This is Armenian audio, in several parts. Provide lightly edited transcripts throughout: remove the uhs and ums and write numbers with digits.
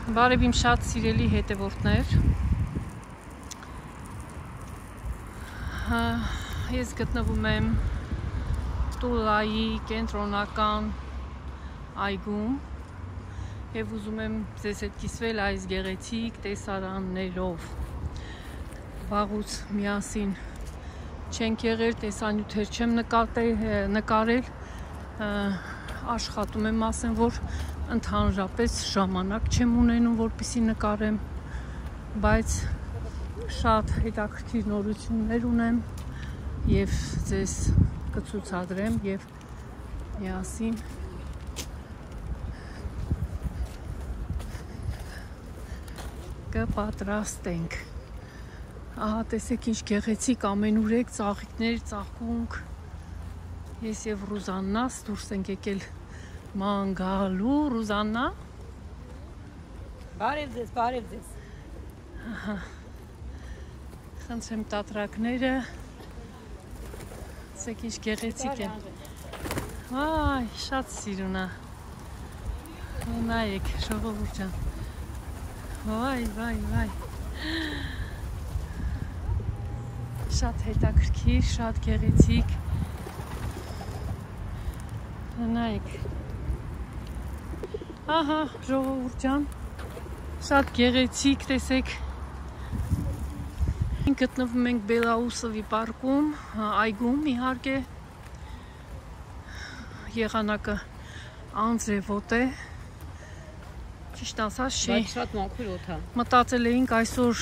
Բարև իմ շատ սիրելի հետևորդներ, ես գտնվում եմ Տուլայի կենտրոնական այգում և ուզում եմ ձեզ հետ կիսվել այս գեղեցիկ տեսարաններով։ Վաղուց միասին չենք եղել, տեսանյութեր չեմ նկարել, աշխատում եմ, ասեմ, որ ընդհանրապես ժամանակ չեմ ունենում, որպեսզի նկարեմ, բայց շատ հետաքրքիր նորություններ ունեմ և ձեզ կցուցադրեմ և միասին կպատրաստենք։ Ահա տեսեք ինչ գեղեցիկ ամենուրեք ծաղիկներ, ծաղկունք։ Ես և Ռուզաննաս դուրս ենք եկել ման գալու, Ռուզաննա։ Բարև ձեզ։ Ահա։ Խնդրեմ տատրակները։ Տեսեք ինչ գեղեցիկ են։ Այ, շատ սիրուն է։ Նայեք, ժողովուրդ ջան։ Վայ։ Շատ հետաքրքիր, շատ գեղեցիկ։ Նայեք։ Ահա, ժողովուրդ ջան, շատ գեղեցիկ, տեսեք։ Գտնվում ենք Բելաուսովի պարկում, այգում իհարկե։ Եղանակը անձրևոտ է։ Ճիշտ ասած չի։ Բայց շատ մաքուր օդ է։ Մտածել էինք այսօր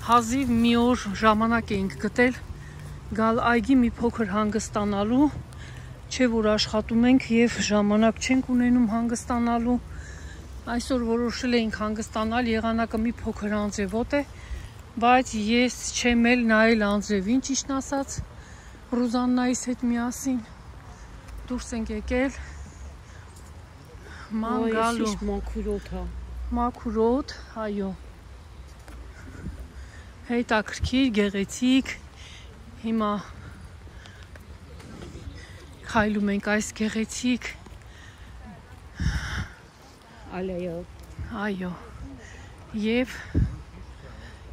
հազիվ մի օր ժամանակ էինք գտել գալ այգի մի փոքր հանգստանալու, չէ որ աշխատում ենք և ժամանակ չենք ունենում հանգստանալու։ Այսօր որոշել էինք հանգստանալ, եղանակը մի փոքր անձրևոտ է, բայց ես չեմ էլ նայել անձրևին, ճիշտն ասած, Ռուզաննայիս հետ միասին դուրս ենք եկել ման գալու։ Մաքուր օդ է։ Մաքուր օդ, այո։ Հետաքրքիր, գեղեցիկ։ Հիմա քայլում ենք այս գեղեցիկ այո և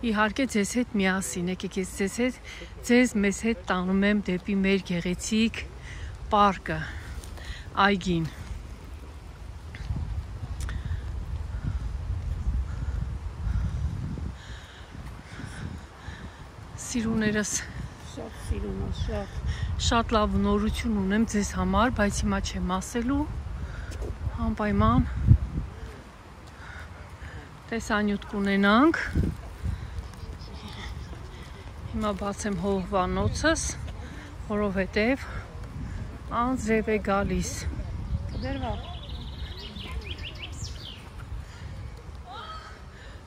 իհարկե ձեզ հետ միասին եկեք, ես մեզ հետ տանում եմ դեպի մեր գեղեցիկ պարկը, այգին։ Սիրուներս, շատ լավ նորություն ունեմ ձեզ համար, բայց հիմա չեմ ասելու, անպայման տեսանյութ կունենանք։ Հիմա բացեմ հովվանոցս, որովհետև անձրև է գալիս։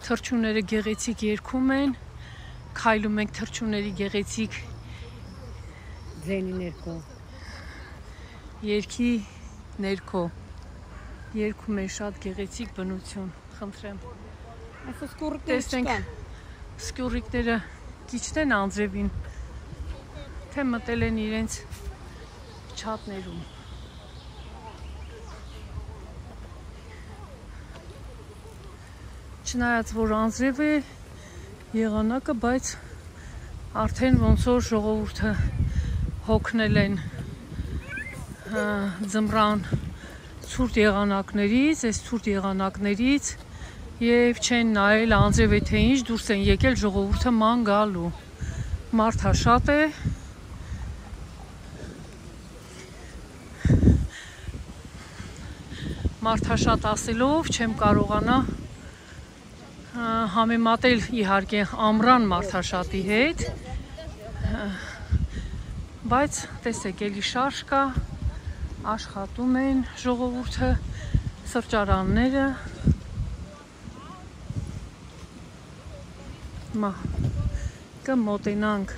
Թռչունները գեղեցիկ երգում են, քայլում ենք թռչունների գեղեցիկ ձենի ներքո։ Երգի ներքո։ Երգում է շատ գեղեցիկ բնություն, խնդրեմ։ Այսօր սկյուռիկներ չկան։ Սկյուռիկները կիչնեն անձրևին, թե մտել են իրենց չատներում։ Չնայած որ անձրև է եղանակը, բայց արդեն ոնց որ ժողովուրդը հոգնել են ձմռան ցուրտ եղանակներից, այս ցուրտ եղանակներից և չեն նայել անձրև է թե ինչ, դուրս են եկել ժողովուրդը ման գալու։ Մարդաշատ է։ Մարդաշատ ասելով չեմ կարողանա համեմատել իհարկե ամռան մարդաշատի հետ, բայց տեսեք էլի շարժ կա, աշխատում են ժողովուրդը, սրճարանները։ Հիմա կմոտենանք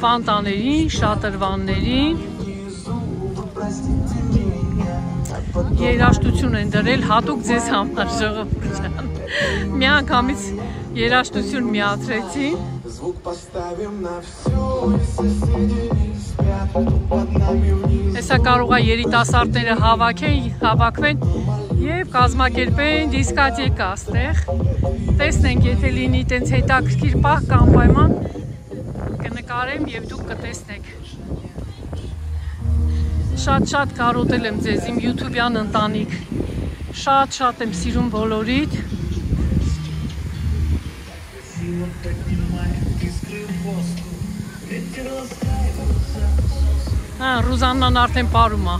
ֆանտաներին, շատրվաններին։ Երաժշտություն են դրել հատուկ ձեզ համար, ժողովուրդ ջան։ Միանգամից երաժշտություն միացրեցին։ Звук поставим на всё, и соседи не спят, под нами вниз Հեսա կարող է երիտասարդները հավաքվեն եւ կազմակերպեն դիսկոտեկա այստեղ։ Տեսնենք, եթե լինի տենց հետաքրքիր պահ կամ պայման կնկարեմ եւ դուք կտեսնեք։ Շատ կարոտել եմ ձեզ իմ YouTube-յան ընտանիք։ Շատ եմ սիրում բոլորիդ։ Ռուզաննան արդեն պարում է։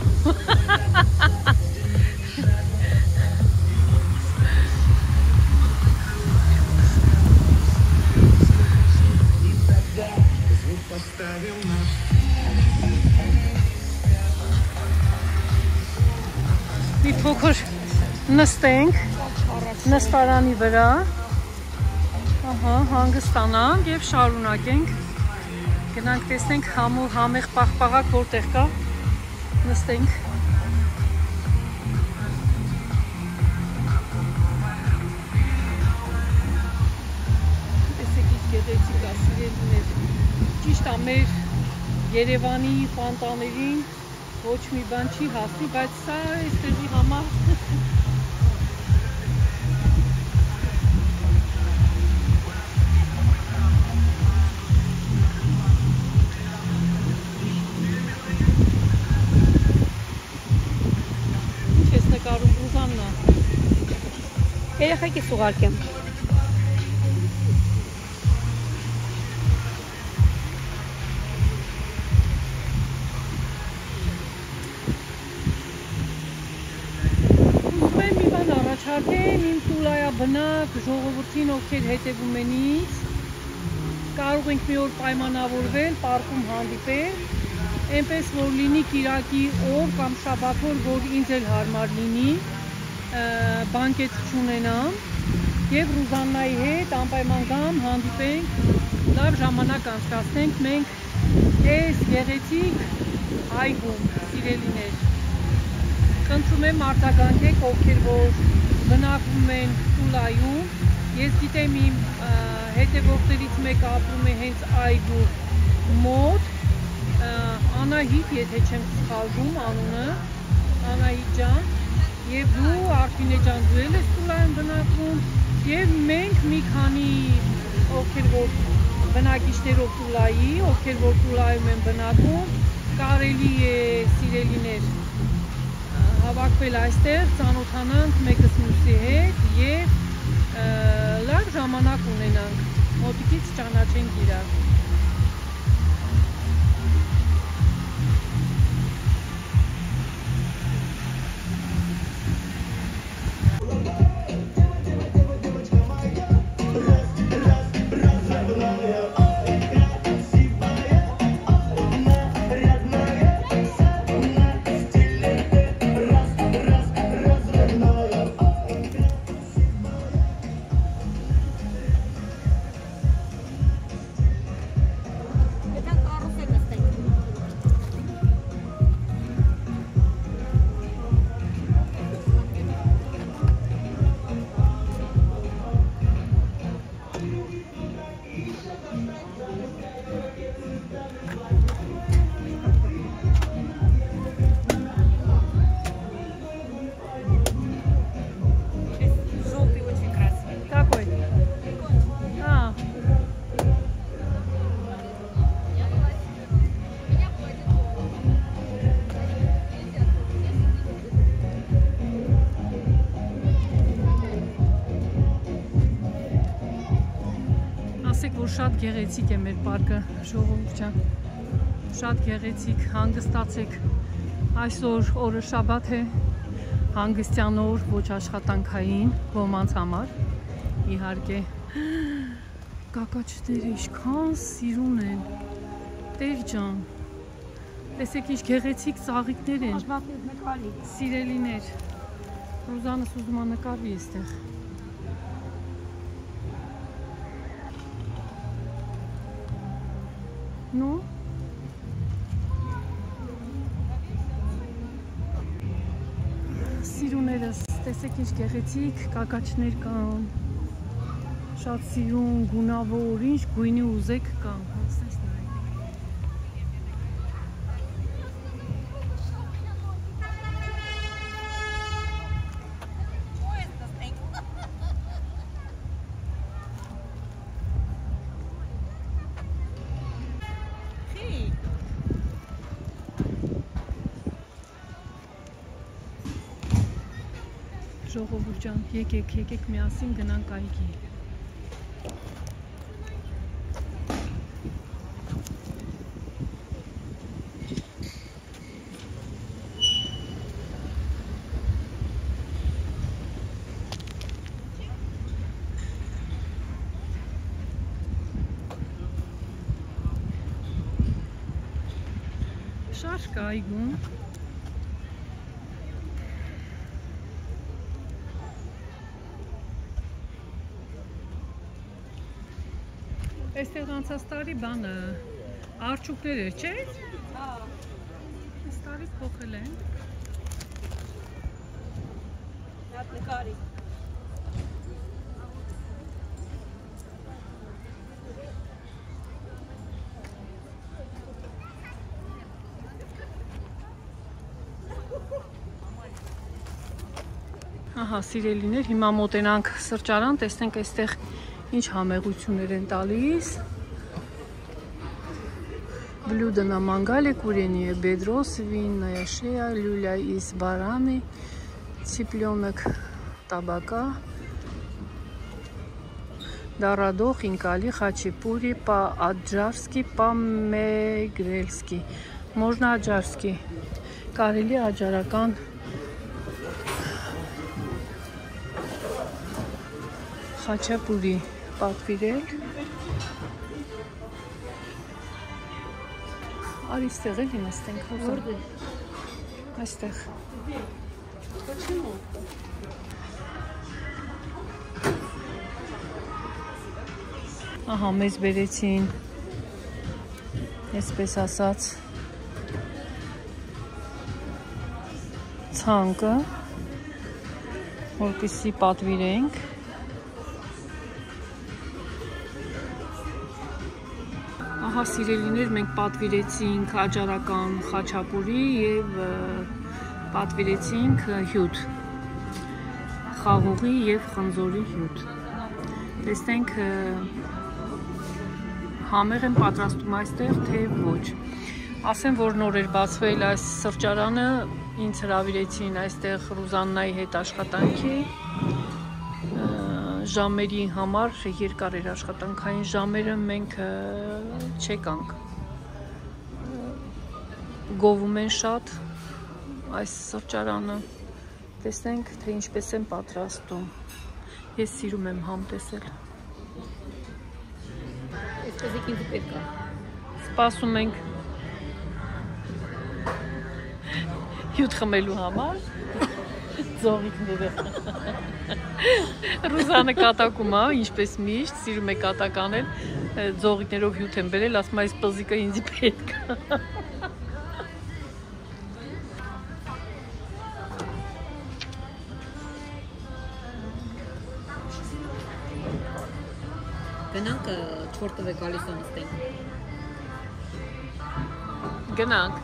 Մի փոքր նստենք նստարանի վրա, հանգստանանք եւ շարունակենք, գնանք տեսնենք համեղ պաղպաղակ որտեղ կա, նստենք։ Տեսեք ինչ գեղեցիկ է, սիրելիներ, ճիշտ է մեր Երևանի ֆանտաներին ոչ մի բան չի հասնի, բայց սա այստեղի համար ինչ ես նկարում, Ռուզաննա։ Երեխեք ես ուղարկեմ։ Առաջարկեմ իմ տուլայաբնակ ժողովրդին, ովքեր հետևում են ինձ, կարող ենք մի օր պայմանավորվել, պարկում հանդիպել, այնպես որ լինի կիրակի օր կամ շաբաթ օր, որ ինձ էլ հարմար լինի, բանկետ չունենամ եւ Ռուզաննայի հետ անպայման գամ, հանդիպենք, լավ ժամանակ անցկացնենք մենք այս գեղեցիկ այգում, սիրելիներ։ Խնդրում եմ արձագանքեք, ովքեր որ բնակվում են Տուլայում, ես գիտեմ իմ հետևորդներից մեկը ապրում է հենց այգու մոտ, Անահիտ, եթե չեմ սխալվում անունը, Անահիտ ջան, եւ դու Արփինե ջան, դու էլ ես Տուլայում բնակվում, եւ մենք մի քանի ովքեր որ բնակիչներով Տուլայի, ովքեր որ Տուլայում են բնակվում, կարելի է սիրելիներ հավաքվել այստեղ, ծանոթանանք մեկս մյուսի հետ եւ լավ ժամանակ ունենանք, մոտիկից ճանաչենք իրար։ Շատ գեղեցիկ է մեր պարկը, ժողովուրդ ջան, շատ գեղեցիկ, հանգստացեք, այսօր օրը շաբաթ է, հանգստյան օր, ոչ աշխատանքային, ոմանց համար, իհարկե, կակաչները ինչքան սիրուն են, Տեր ջան, տեսեք ինչ գեղեցիկ ծաղիկներ են, սիրելիներ, Ռուզանս ուզում է նկարվի այստեղ։ Ну, սիրուներս, տեսեք ինչ գեղեցիկ կակաչներ կան, շատ սիրուն, գունավոր, ինչ գույնի ուզեք կան, Ժողովուրդ ջան, եկեք միասին գնանք այգի։ Շարք կա այգում։ Այստեղ անցած տարի բանը արջուկներ էր, չէ՞։ Այս տարի փոխել են։ Հատ նկարի։ Ահա, սիրելիներ, հիմա մոտենանք սրճարան, տեսնենք այստեղ ինչ համեղություններ են տալիս։ Блюдо на мангале, курение, бедро, свиная шея, люля из бараны, цыпленок табака, дорадо, хинкали, хачапури, по-аджарски, по-мегрельски. Можно аджарски. Կարելի աջարական խաչապուրի պատվիրել։ Արի ստեղ էլ նստենք հոզոր։ Այստեղ։ Ահա, մեզ բերեցին, այսպես ասած, ցանկը, որպեսզի պատվիրենք։ Ահա, սիրելիներ, մենք պատվիրեցինք աջարական խաչապուրի և պատվիրեցինք հյութ, խաղողի և խնձորի հյութ։ Տեսնենք համեղ են պատրաստում այստեղ, թե ոչ։ Ասեմ, որ նոր էր բացվել այս սրճարանը, ինձ հրավիրեցին այստեղ Ռուզաննայի հետ աշխատանքի ժամերի համար, երկար էր աշխատանքային ժամերը, մենք չեկանք, գովում են շատ այս սրճարանը, տեսնենք, թե ինչպես են պատրաստում, ես սիրում եմ համ տեսել։ Այսպես ինձ պետք է։ Սպասում ենք հյութ խմելու համար, ձողիկները։ Ռուզանը կատակում է, ինչպես միշտ, սիրում է կատակ անել, ձողիկներով հյութ են բերել, ասում այս պզիկը ինձ պետք է։ Գնանք չորտով է գալիս ու նստենք։ Գնանք։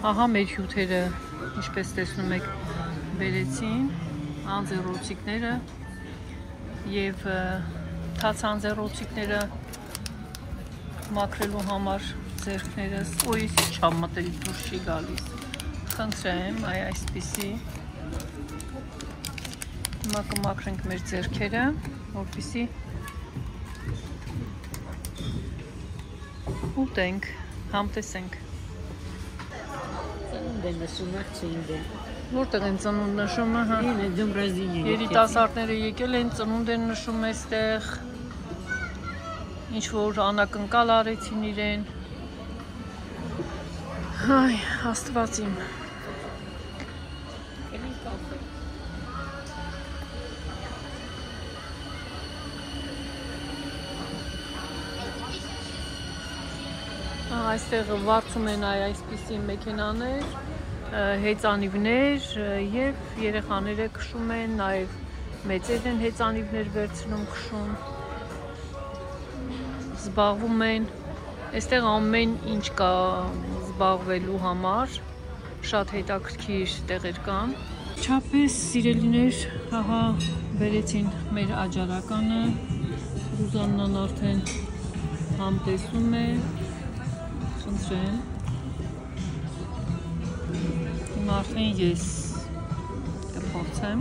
Ահա մեր հյութերը, ինչպես տեսնում եք, բերեցին անձեռոցիկները և թաց անձեռոցիկները մաքրելու համար ձեռքներս, ոյ չամ մտելի դուրս չի գալիս, խնդրեմ, այսպիսի, հիմա կմաքրենք մեր ձեռքերը, որպեսզի ուտենք, համտեսենք։ Ծնունդ են նշում, չինդ են։ Որտեղ են ծնունդ նշումը, հա։ Ինը ձմրազին են։ Երիտասարդները եկել են, ծնունդ են նշում այստեղ, ինչ-որ անակնկալ արեցին իրեն։ Այ, Աստված իմ։ Այստեղ վարձում են այսպիսի մեքենաներ, հեծանիվներ և երեխաները քշում են, նաև մեծեր են հեծանիվներ վերցնում քշում, զբաղվում են, այստեղ ամեն ինչ կա զբաղվելու համար, շատ հետաքրքիր տեղեր կան։ Չապես սիրելիներ, ահա բերեցին մեր աջարականը, Ռուզաննան արդեն համտեսում է, խնդրեմ, Արդեն ես կփորձեմ։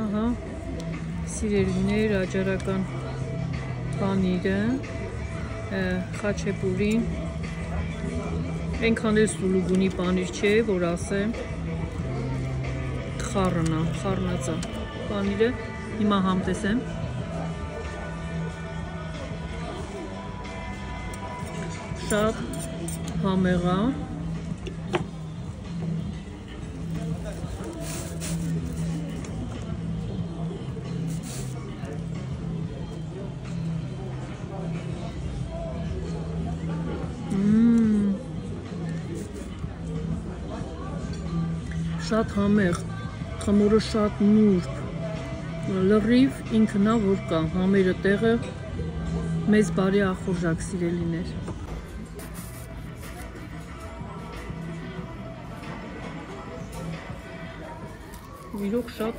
Ահա, սիրելիներ, աճարական պանիրը, խաչեպուրին, այնքան էլ սուլուգունի պանիր չէ, որ ասեմ, խառնածա պանիրը, հիմա համտեսեմ, շատ համեղ է, շատ համեղ, խմորը շատ նուրբ, լրիվ ինքնա որ կա, համերը տեղը, մեզ բարի ախորժակ սիրելիներ։ Իրոք շատ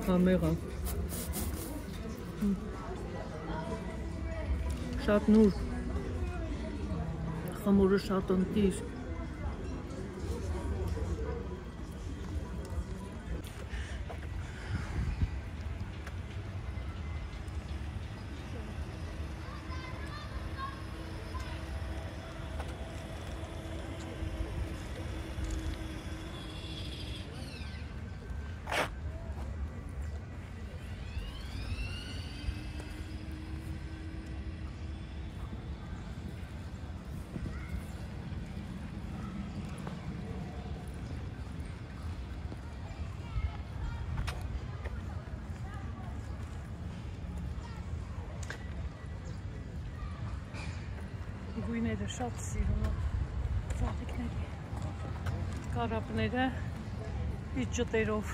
համեղ է, շատ նուրբ, խմորը շատ ընտիր, գույները շատ սիրում եմ, ծաղիկների, կարապները իր ջտերով։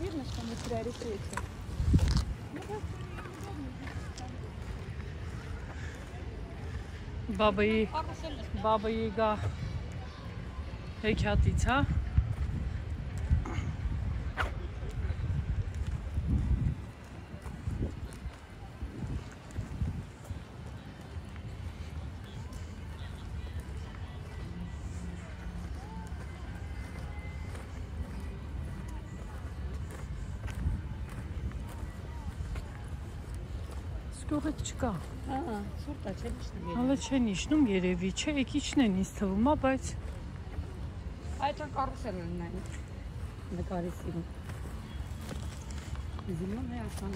Видно, что мы в приоритете. Բաբայի գա հեքիաթից, հա։ Սկյուղետ չկա։ Շուրտա չեն իջնում։ Հալը չեն իջնում երևի, չէ, եկիչն են ինձ թվում, բայց Այդ են կարուսելն են այն նկարի սիրում։ Զիլում է ասան։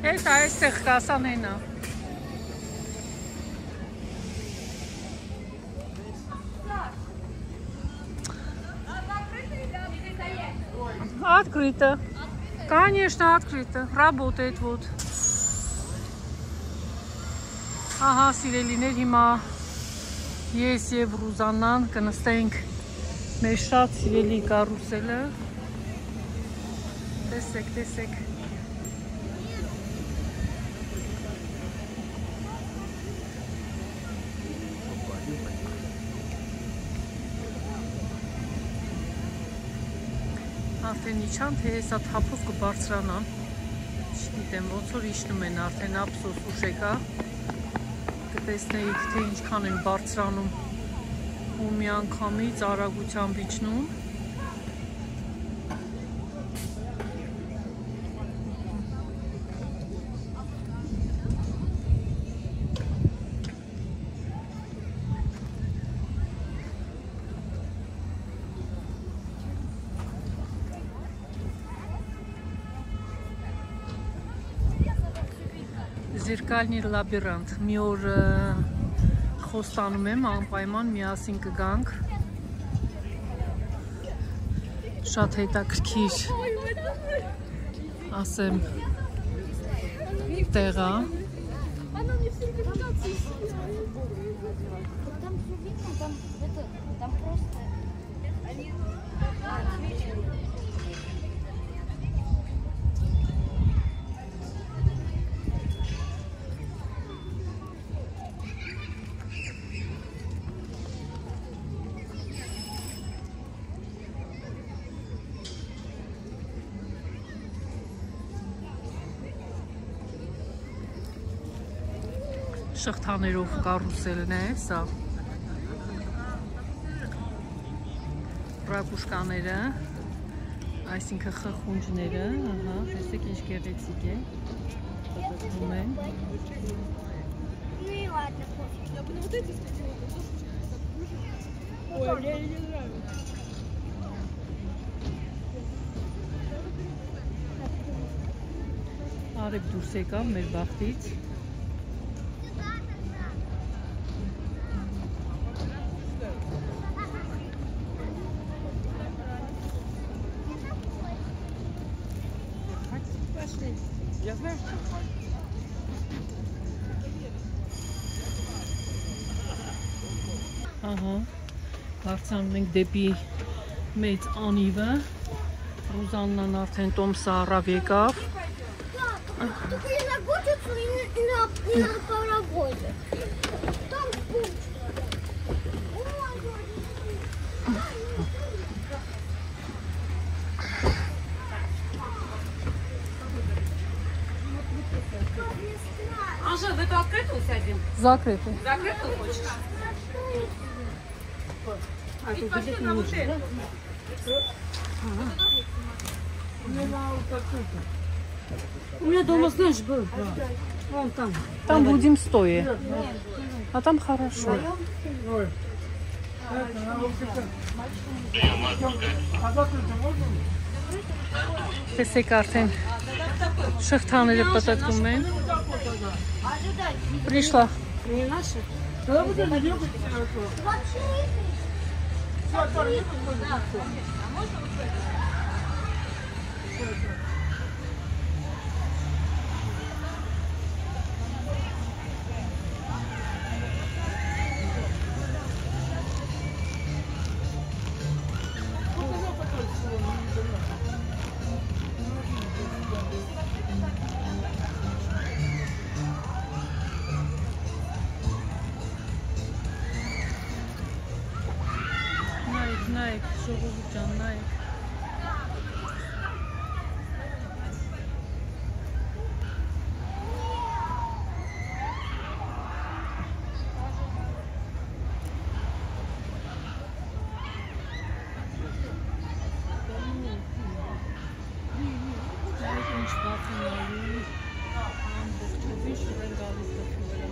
Հետ այստեղ կասան հենա։ Открыто. Конечно, открыто. Работает вот. Ահա, սիրելիներ, հիմա ես եւ Ռուզաննան կնստենք մեր շատ սիրելի կարուսելը։ Տեսեք, տեսեք։ Արդեն իջան, թե հեսա թափով կբարձրանան, չգիտեմ, ոնց որ իջնում են, արդեն ափսոս ուշ եկա, կտեսնեիք, թե ինչքան են բարձրանում ու մի անգամից արագությամբ իջնում։ Զիրկալնի լաբիրանտ, մի օր խոստանում եմ, անպայման միասին կգանք, շատ հետաքրքիր ասեմ տեղա։ Она мне все рекомендации. Там все видно, там просто... Շղթաներով կարուսելն է, սա ռակուշկաները, այսինքն խխունջները, ահա, տեսեք ինչ գեղեցիկ է, պատտվում են։ Ну и ладно, пофиг. Я бы на вот эти сходила, Ой, мне не нравится. Արև դուրս եկավ մեր բախտից։ Я знаю, что... Ահա, հարցանում ենք դեպի մեծ անիվը, Ռուզաննան արդեն տոմսը առավ եկավ։ Только не находится и на паровозе. Там скучно. Анжел, в эту открытую сядем? Закрыто։ Закрытую хочешь? А тут пошли на вот эту. У меня дома, знаешь, был. Вон там. Там будем стоя. А там хорошо։ Տեսեք արդեն շղթաները պատտվում են։ Пришла։ Не наши? Вообще Նայեք, ժողովուրդ ջան, նայեք։ Նայեք ինչ բաց են ալու, ամբողջովին շուրեր գալիս դեպի վրա։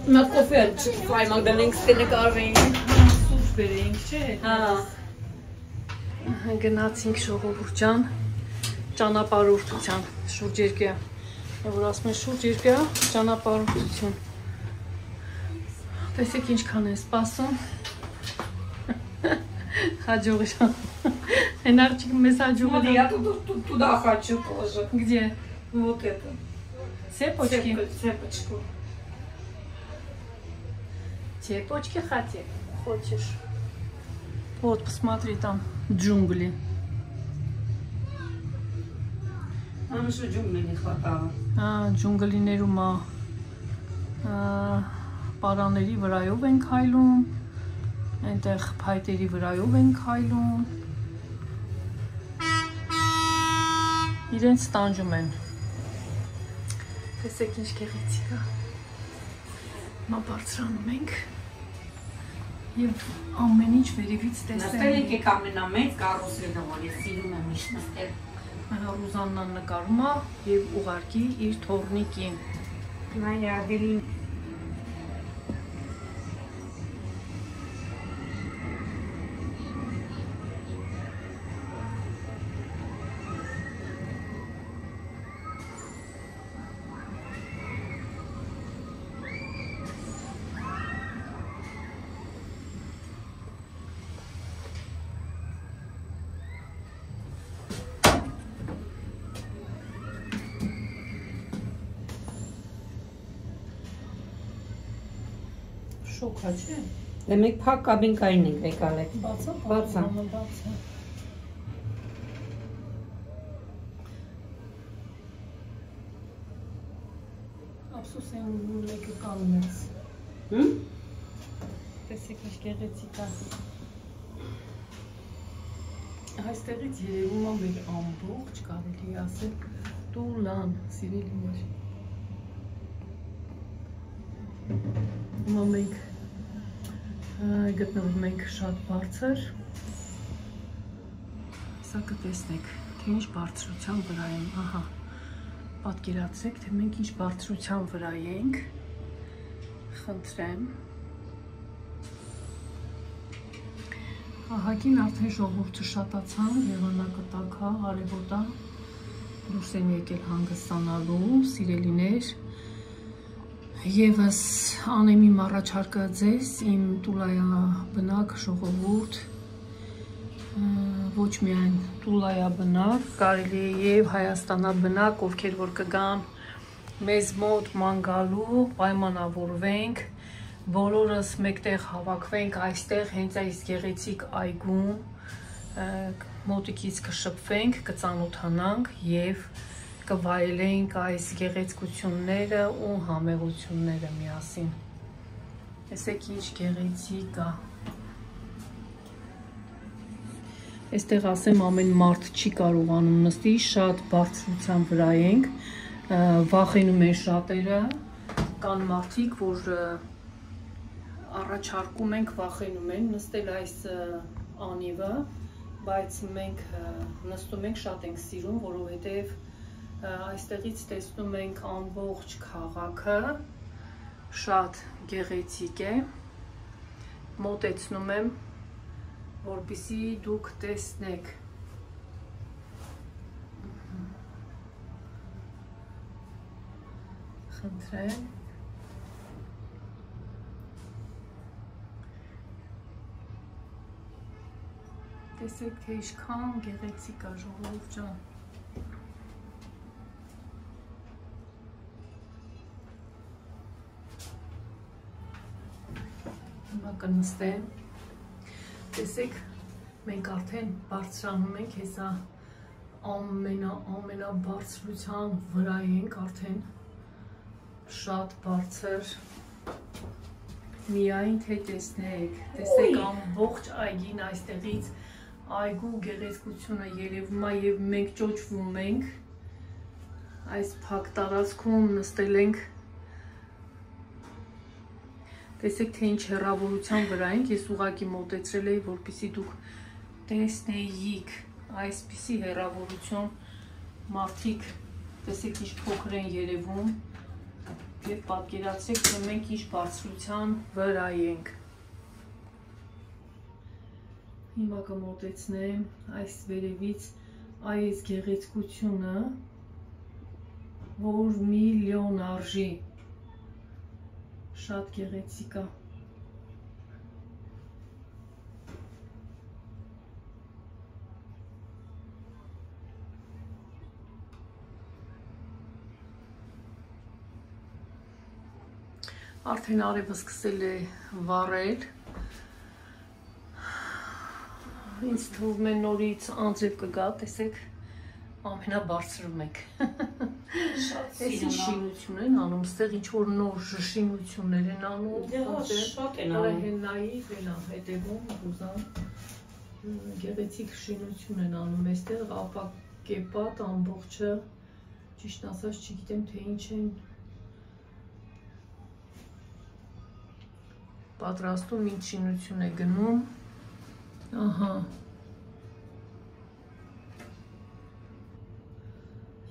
На кофе фай Մագդալենի ստենը կարվեին։ Սուրճ բերեինք, չէ՞։ Հա։ Գնացինք ժողովուրդ ջան, ճանապարհորդության շուրջ երկյա։ Որ ասում են շուրջ երկյա ճանապարհորդություն։ Տեսեք ինչքան են սպասում։ Հաջողի շան։ Այն աղջիկը մեզ հաջողել է։ Я туда хочу тоже. Где? Вот это. Цепочки. Цепочку. Цепочки хочешь? Вот, посмотри, там джунгли. Нам еще джунглей не хватало. Ջունգլիներում պարաների վրայով են քայլում, այնտեղ փայտերի վրայով են քայլում, իրենց տանջում են։ Տեսեք ինչ գեղեցիկ է։ Հիմա բարձրանում ենք եւ ամեն ինչ վերևից տեսնենք։ Նստել ենք ամենամեծ կարուսելը, որ ես սիրում եմ միշտ նստել։ Ռուզաննան նկարում է եւ ուղարկի իր թորնիկին։ Նայա դելի Շոքա չէ։ Դե մենք փակ կաբինկային ենք եկալ է։ Բացա։ Բացա։ Բացա։ Ափսոս են մեկը կաննեց։ Հմ։ Տեսեք ինչ գեղեցիկ է։ Այստեղից երևում է մեր ամբողջ կարելի ասել տուլան, սիրելիներ։ Հիմա մենք գտնվում ենք շատ բարձր։ Սա կտեսնեք, թե ինչ բարձրության վրա են, ահա, պատկերացրեք, թե մենք ինչ բարձրության վրա ենք, խնդրեմ։ Ահագին արդեն ժողովուրդը շատացան, եղանակը տաքա, արևոտ է, դուրս են եկել հանգստանալու, սիրելիներ։ Եվս անեմ իմ առաջարկը ձեզ, իմ տուլայա բնակ ժողովուրդ, ոչ միայն տուլայա բնակ, կարելի է և Հայաստանա բնակ, ովքեր որ կգան մեզ մոտ ման գալու, պայմանավորվենք, բոլորս մեկտեղ հավաքվենք այստեղ հենց այս գեղեցիկ այգում, մոտիկից կշփվենք, կծանոթանանք և կվայելենք այս գեղեցկությունները ու համեղությունները միասին։ Տեսեք ինչ գեղեցիկ է։ Այստեղ ասեմ ամեն մարդ չի կարողանում նստի, շատ բարձրության վրա ենք, վախենում են շատերը, կան մարդիկ, որ առաջարկում ենք, վախենում են նստել այս անիվը, բայց մենք նստում ենք, շատ ենք սիրում, որովհետև այստեղից տեսնում ենք ամբողջ քաղաքը, շատ գեղեցիկ է, մոտեցնում եմ, որպեսզի դուք տեսնեք։ Խնդրեմ։ Տեսեք, թե ինչքան գեղեցիկ է, ժողովուրդ ջան։ Հիմա կնստեմ, տեսեք, մենք արդեն բարձրանում ենք, հեսա ամենաբարձրության վրա ենք, արդեն շատ բարձր, միայն թե տեսնեք, տեսեք ամբողջ այգին այստեղից, այգու գեղեցկությունը երևում է և մենք ճոճվում ենք, այս փակ տարածքում նստել ենք, տեսեք, թե ինչ հեռավորության վրա ենք, ես ուղղակի մոտեցրել էի, որպեսզի դուք տեսնեիք այսպիսի հեռավորություն, մարդիկ, տեսեք ինչ փոքր են երևում և պատկերացրեք, թե մենք ինչ բարձրության վրա ենք։ Հիմա կմոտեցնեմ այս վերևից այս գեղեցկությունը, որ միլիոն արժի, շատ գեղեցիկ է։ Արդեն արևը սկսել է վառել, ինձ թվում է նորից անձև կգա, տեսեք, ամենաբարձրում եք։ Այս ինչ շինություն են անում, ստեղ ինչ-որ նոր շինություններ են անում, շատ են անում։ Հեննայի հետևում, Ռուզան, գեղեցիկ շինություն են անում, այստեղ ապակեպատ ամբողջը, ճիշտ ասած չգիտեմ, թե ինչ են պատրաստում, ինչ շինություն է գնում, ահա,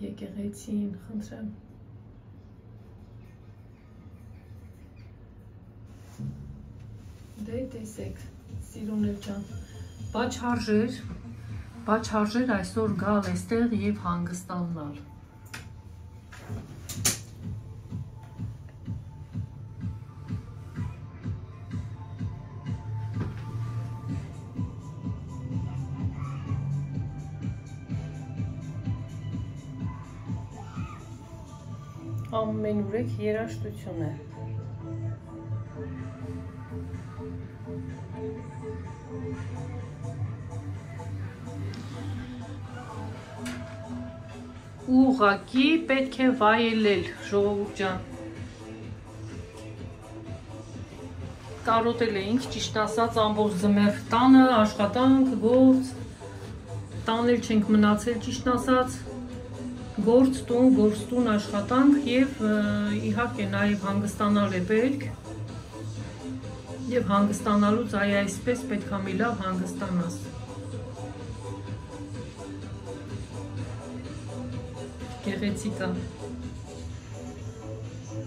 եկեղեցին, խնդրեմ։ Դե տեսեք, սիրուներ ջան, բաչարժեր այսօր գալ էստեղ և հանգստանալ։ Ամենուրեք երաշտություն է։ Ուղղակի պետք է վայելել, ժողովուրդ ջան։ Կարոտել էինք, ճիշտ ասած, ամբողջ ձմեռ տանը, աշխատանք, գործ, տանել չենք մնացել, ճիշտ ասած, գործ տուն, աշխատանք և իհարկե նաև հանգստանալ է պետք և հանգստանալուց այսպես պետք է մի լավ հանգստանաս։ Գեղեցիկ է։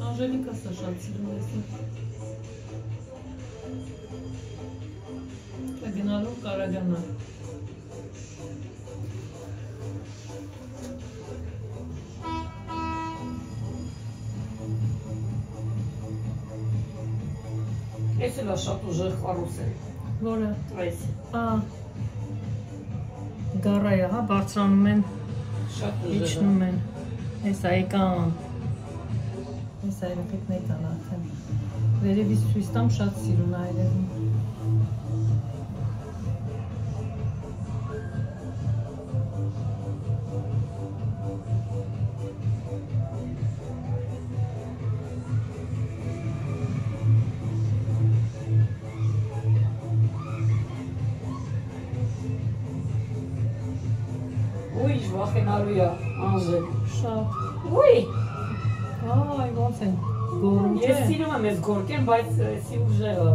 Անժելիկ է սա շատ սիրում ես։ Գնալով կարագանա։ Ես էլ շատ ուժեղ կարուսել։ Որը։ Այս։ Գարայա, հա, բարձրանում են, Շատ ուժեղ։ իջնում են։ Հեսա եկան։ Հեսա երեխեքն եկան արդեն։ Վերևից ցույց տամ, շատ սիրուն է այրևին։ Ույ, վախենալու է, Անժել։ Շատ։ Ույ, Այ, ոնց են, գորում չէ։ ես սիրում եմ ես գորկեն, բայց էսի ուժեղը։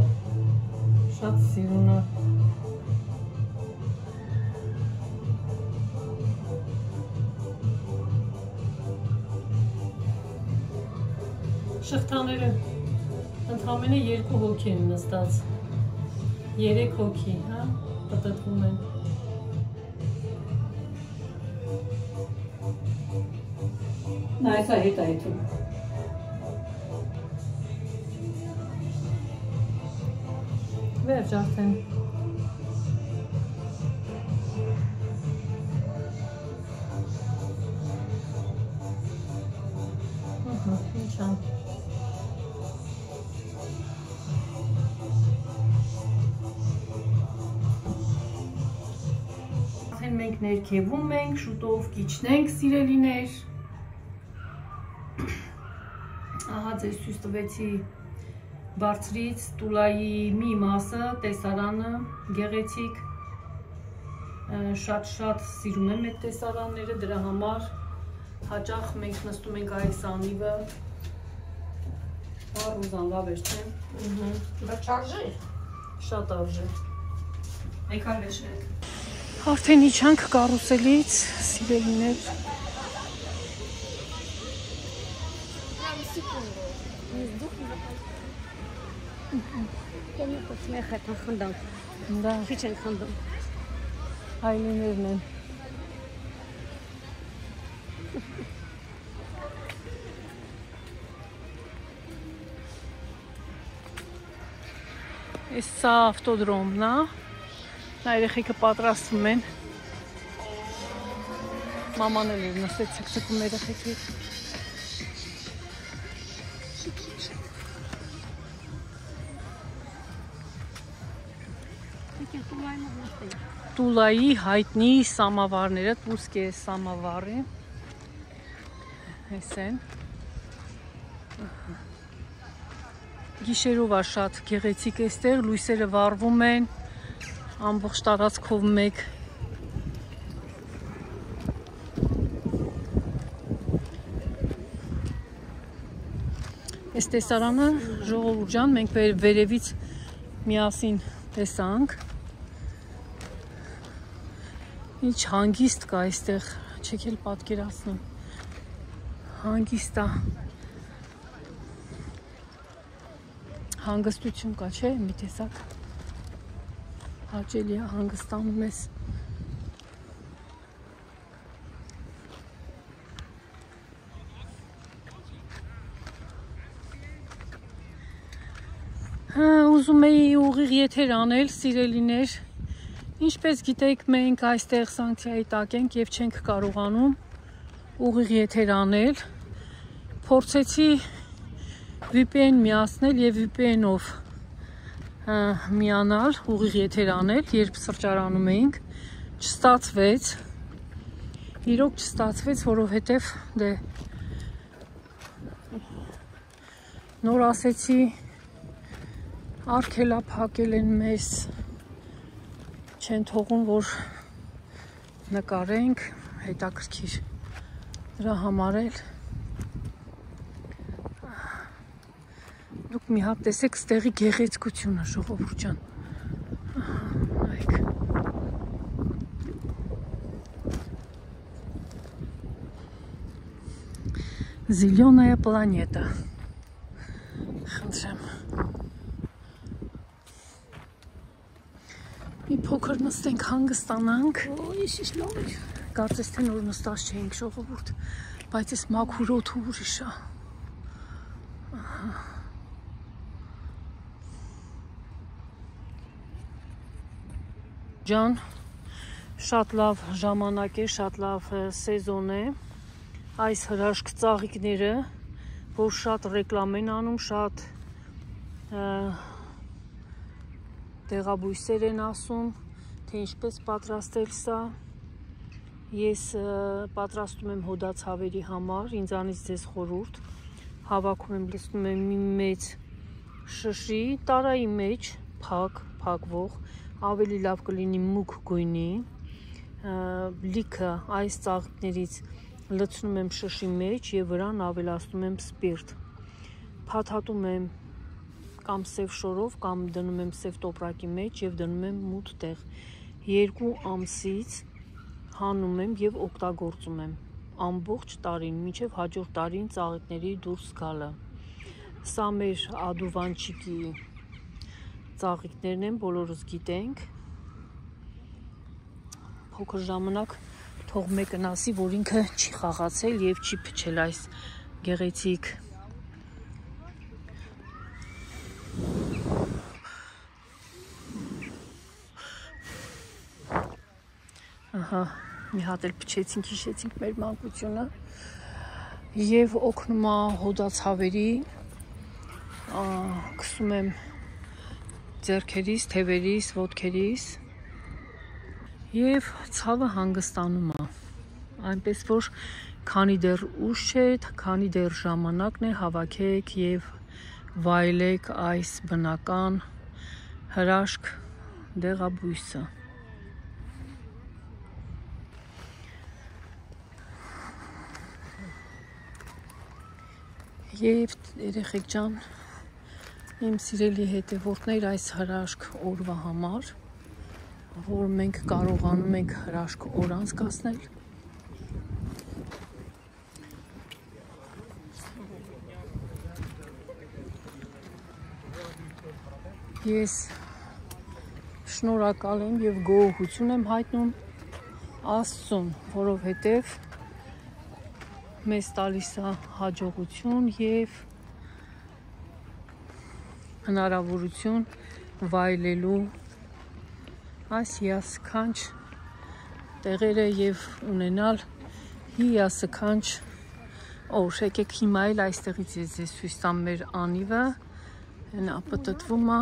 Շատ սիրուն է։ Շղթաները ընդամենը 2 հոգի են նստած, 3 հոգի, հա, պտտվում են։ Նա այսա հետ այդում։ Վերջ արդեն։ Ինչ ան։ Արդեն մենք ներքևում ենք, շուտով կիջնենք, սիրելիներ։ Ահա ձեզ ցույց տվեցի բարձրից Տուլայի մի մասը, տեսարանը, գեղեցիկ, շատ սիրում եմ այդ տեսարանները, դրա համար հաճախ մենք նստում ենք այս անիվը, Ռուզան լավ էր, չէ՞։ Բայց արժե։ Շատ արժե։ Եկա լեշեք։ Արդեն իջանք կարուսելից, սիրելիներ։ Секунду. Не сдохни, Конечно, смех это хандам. Да, Фичен хандам. այլիներն են։ Այս սա ավտոդրոմն է։ Նա երեխեքը պատրաստվում են։ Մաման էլ էր նստեց ցկցկում երեխեքի։ Տուլայի հայտնի սամավարները, տուսկե սամավարի։ Այս են։ Գիշերով է շատ գեղեցիկ էստեղ, լույսերը վառվում են, ամբողջ տարածքով մեկ։ Այս տեսարանը, ժողովուրդ ջան, մենք վերևից միասին տեսանք։ Ինչ հանգիստ կա այստեղ, չեք էլ պատկերացնում։ հանգիստ է։ Հանգստություն կա, չէ՞, մի տեսակ հաճելի է, հանգստանում ես։ Ուզում էի ուղիղ եթեր անել, սիրելիներ, ինչպես գիտեք, մենք այստեղ սանկցիայի տակ ենք և չենք կարողանում ուղիղ եթեր անել, փորձեցի VPN միացնել և VPN-ով միանալ, ուղիղ եթեր անել, երբ սրճարանում էինք, չստացվեց, իրոք չստացվեց, որովհետև դե նոր ասեցի արգելափակել են մեզ, չեն թողում, որ նկարենք, հետաքրքիր դրա համար էլ դուք մի հատ տեսեք ստեղի գեղեցկությունը, ժողովուրդ ջան, նայեք, Զիլյոնայա պլանետա, խնդրեմ, մի փոքր նստենք, հանգստանանք, կարծես թե նոր նստած չէինք, ժողովուրդ, բայց ես մաքուր օդը ուրիշ է, ջան, շատ լավ ժամանակ է, շատ լավ սեզոն է, այս հրաշք ծաղիկները, որ շատ ռեկլամ են անում, շատ տեղաբույսեր են ասում, թե ինչպես պատրաստել սա, ես պատրաստում եմ հոդացավերի համար, ինձանից ձեզ խորհուրդ, հավաքում եմ, լցնում եմ մի մեծ շշի, տարայի մեջ, փակվող, ավելի լավ կլինի մուգ գույնի, լիքը այս ծաղիկներից լցնում եմ շշի մեջ և վրան ավելացնում եմ սպիրտ, փաթաթում եմ կամ սև շորով, կամ դնում եմ սև տոպրակի մեջ և դնում եմ մութ տեղ, 2 ամսից հանում եմ և օգտագործում եմ ամբողջ տարին, մինչև հաջորդ տարին ծաղիկների դուրս գալը, սա մեր ադուվանչիկի ծաղիկներն են, բոլորս գիտենք, փոքր ժամանակ թող մեկն ասի, որ ինքը չի խաղացել և չի փչել այս գեղեցիկ ահա, մի հատ էլ փչեցինք, հիշեցինք մեր մանկությունը և օգնում է հոդացավերի, քսում եմ ձեռքերիս, թևերիս, ոտքերիս և ցավը հանգստանում է, այնպես որ քանի դեռ ուշ չէ, քանի դեռ ժամանակն է, հավաքեք և վայելեք այս բնական հրաշք դեղաբույսը։ Եվ երեխեք ջան, իմ սիրելի հետևորդներ, այս հրաշք օրվա համար, որ մենք կարողանում ենք հրաշք օր անցկացնել, ես շնորհակալ եմ և գոհություն եմ հայտնում Աստծուն, որովհետև մեզ տալիս է հաջողություն և հնարավորություն վայելելու այս հիասքանչ տեղերը և ունենալ հիասքանչ օր, եկեք հիմա էլ այստեղից ես ձեզ ցույց տամ մեր անիվը, հենա պտտվում է,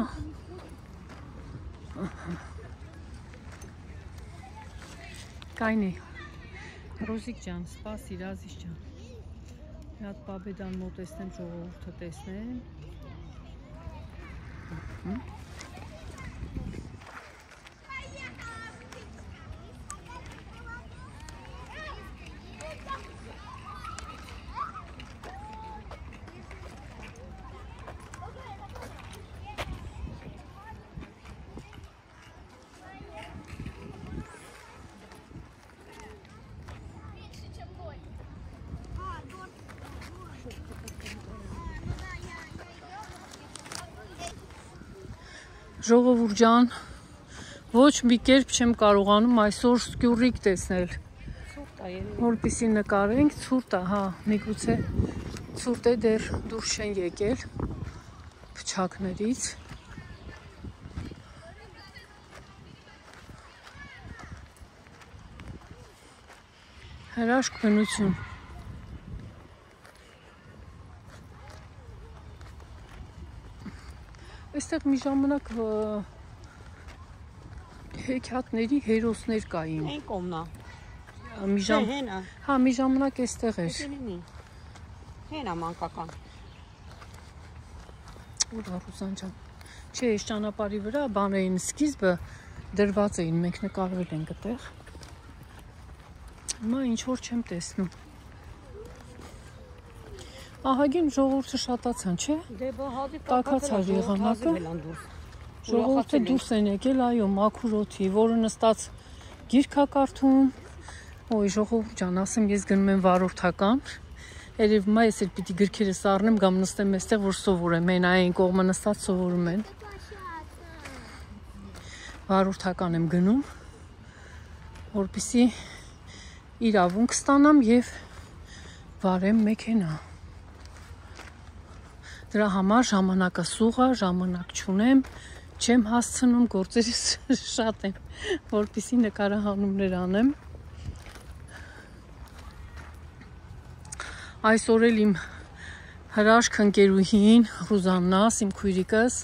կայնի, Ռոզիկ ջան, սպասիր, Ազիզ ջան, մի հատ պաբեդան մոտեցնեմ, ժողովուրդը տեսնեն, Ժողովուրդ ջան, ոչ մի կերպ չեմ կարողանում այսօր սկյուռիկ տեսնել, որպեսզի նկարենք, ցուրտ է, հա, միգուցե ցուրտ է, դեռ դուրս չեն եկել փչակներից։ Հրաշք բնություն։ Այստեղ մի ժամանակ հեքիաթների հերոսներ կային։ Այն կողմնա։ Հա, մի ժամանակ այստեղ էր։ Հենա մանկական։ Ուր Ռուսան ջան։ Չէ, այս ճանապարհի վրա բան էին սկիզբը դրված էին, մենք նկարվել ենք այդտեղ։ Հիմա ինչ որ չեմ տեսնում։ Ահագին ժողովուրդը շատացան, չէ։ Դե բա հազի տաքացար եղանակը։ Ժողովուրդը դուրս են եկել, այո, մաքուր օդի, որը նստած գիրք է կարդում։ Ոյ, ժողովուրդ ջան, ասեմ ես գնում եմ վարորդական։ Երևի հիմա ես էլ պիտի գրքերս առնեմ, գամ նստեմ այստեղ, որ սովորեմ, այն այն կողմը նստած սովորում են։ Վարորդական եմ գնում, որպեսզի իրավունք ստանամ եւ վարեմ մեքենա։ Դրա համար ժամանակը սուղ է, ժամանակ չունեմ, չեմ հասցնում, գործերս շատ են, որպեսզի նկարահանումներ անեմ։ Այսօր էլ իմ հրաշք ընկերուհին Ռուզաննաս, իմ քույրիկս,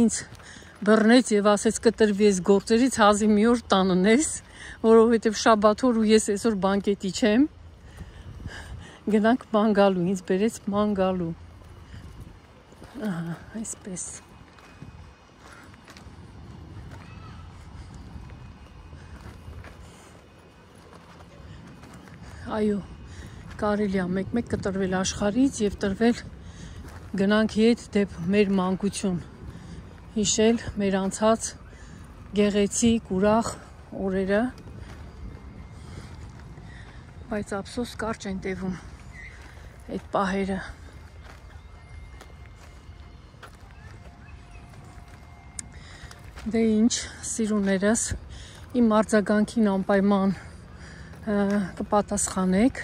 ինձ բռնեց եւ ասեց կտրվի ես գործերից, հազի մի օր տանն ես, որովհետեւ շաբաթ օր ու ես այսօր բանկետի չեմ։ Գնանք ման գալու, ինձ բերեց ման գալու։ Ահա, այսպես։ Այո, կարելի է մեկ-մեկ կտրվել աշխարհից եւ տրվել գնանք ետ դեպ մեր մանկություն, հիշել մեր անցած գեղեցիկ, ուրախ օրերը, բայց ափսոս կարճ են տևում այդ պահերը։ Դե ինչ, սիրուներս, իմ արձագանքին անպայման կպատասխանեք,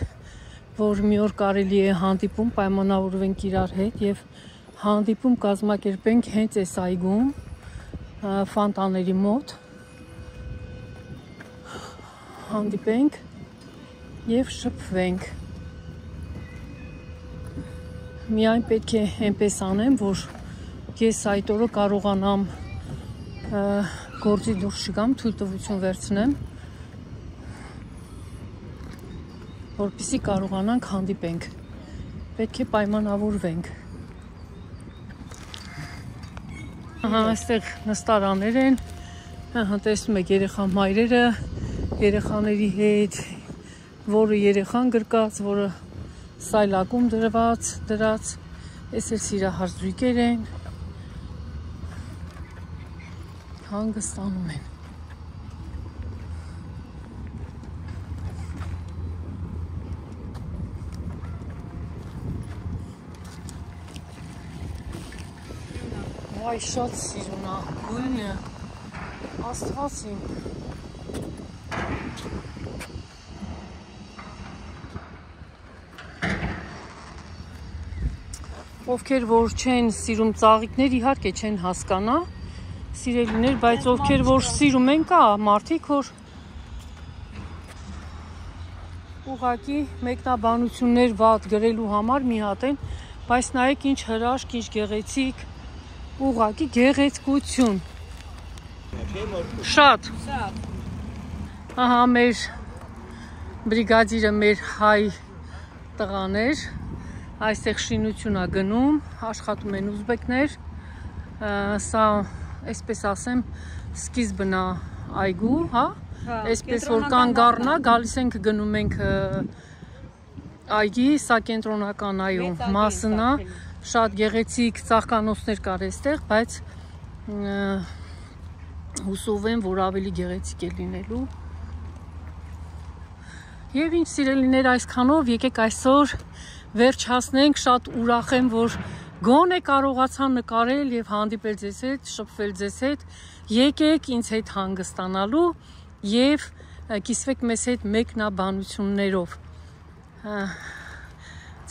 որ մի օր կարելի է հանդիպում պայմանավորվենք իրար հետ եւ հանդիպում կազմակերպենք հենց այս այգում ֆանտաների մոտ հանդիպենք եւ շփվենք։ Միայն պետք է այնպես անեմ, որ ես այդ օրը կարողանամ գործի դուրս չգամ, թույլտվություն վերցնեմ, որպեսզի կարողանանք հանդիպենք, պետք է պայմանավորվենք։ Ահա, այստեղ նստարաններ են, տեսնում եք երեխա մայրերը, երեխաների հետ, որը երեխան գրկած, որը սայլակում դրած, այս էլ սիրահար զույգեր են, հանգստանում են։ Այ շատ սիրուն է, գույնը, աստված իմ։ Ովքեր որ չեն սիրում ծաղիկներ, իհարկե չեն հասկանա, սիրելիներ, բայց ովքեր որ սիրում են, կա մարդիկ, որ ուղղակի մեկնաբանություններ վատ գրելու համար մի հատ են, բայց նայեք ինչ հրաշք, ինչ գեղեցիկ, ուղղակի գեղեցկություն։ Շատ։ Ահա մեր բրիգադիրը, մեր հայ տղաներ, այստեղ շինություն է գնում, աշխատում են ուզբեկներ, սա, այսպես ասեմ, սկիզբն է այգու, հա, այսպես որ կան գառնա, գալիս ենք գնում ենք այգի, սա կենտրոնական այո մասն է, շատ գեղեցիկ ծաղկանոցներ կար այստեղ, բայց հուսով եմ, որ ավելի գեղեցիկ է լինելու։ Եվ ինչ սիրելիներ, այսքանով եկեք այսօր վերջ հասնենք, շատ ուրախ եմ, որ գոնե կարողացա նկարել եւ հանդիպել ձեզ հետ, շփվել ձեզ հետ, եկեք ինձ հետ հանգստանալու եւ կիսվեք մեզ հետ մեկնաբանություններով։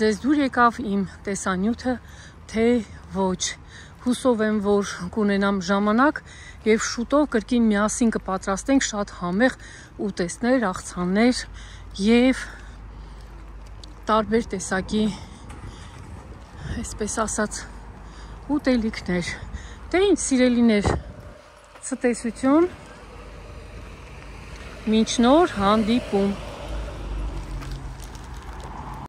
Ձեզ դուր եկավ իմ տեսանյութը, թե ոչ։ Հուսով եմ, որ կունենամ ժամանակ եւ շուտով կրկին միասին կպատրաստենք շատ համեղ ուտեստներ, աղցաններ եւ տարբեր տեսակի, այսպես ասած, ուտելիքներ։ Դե ինչ սիրելիներ, ցտեսություն, մինչ նոր հանդիպում։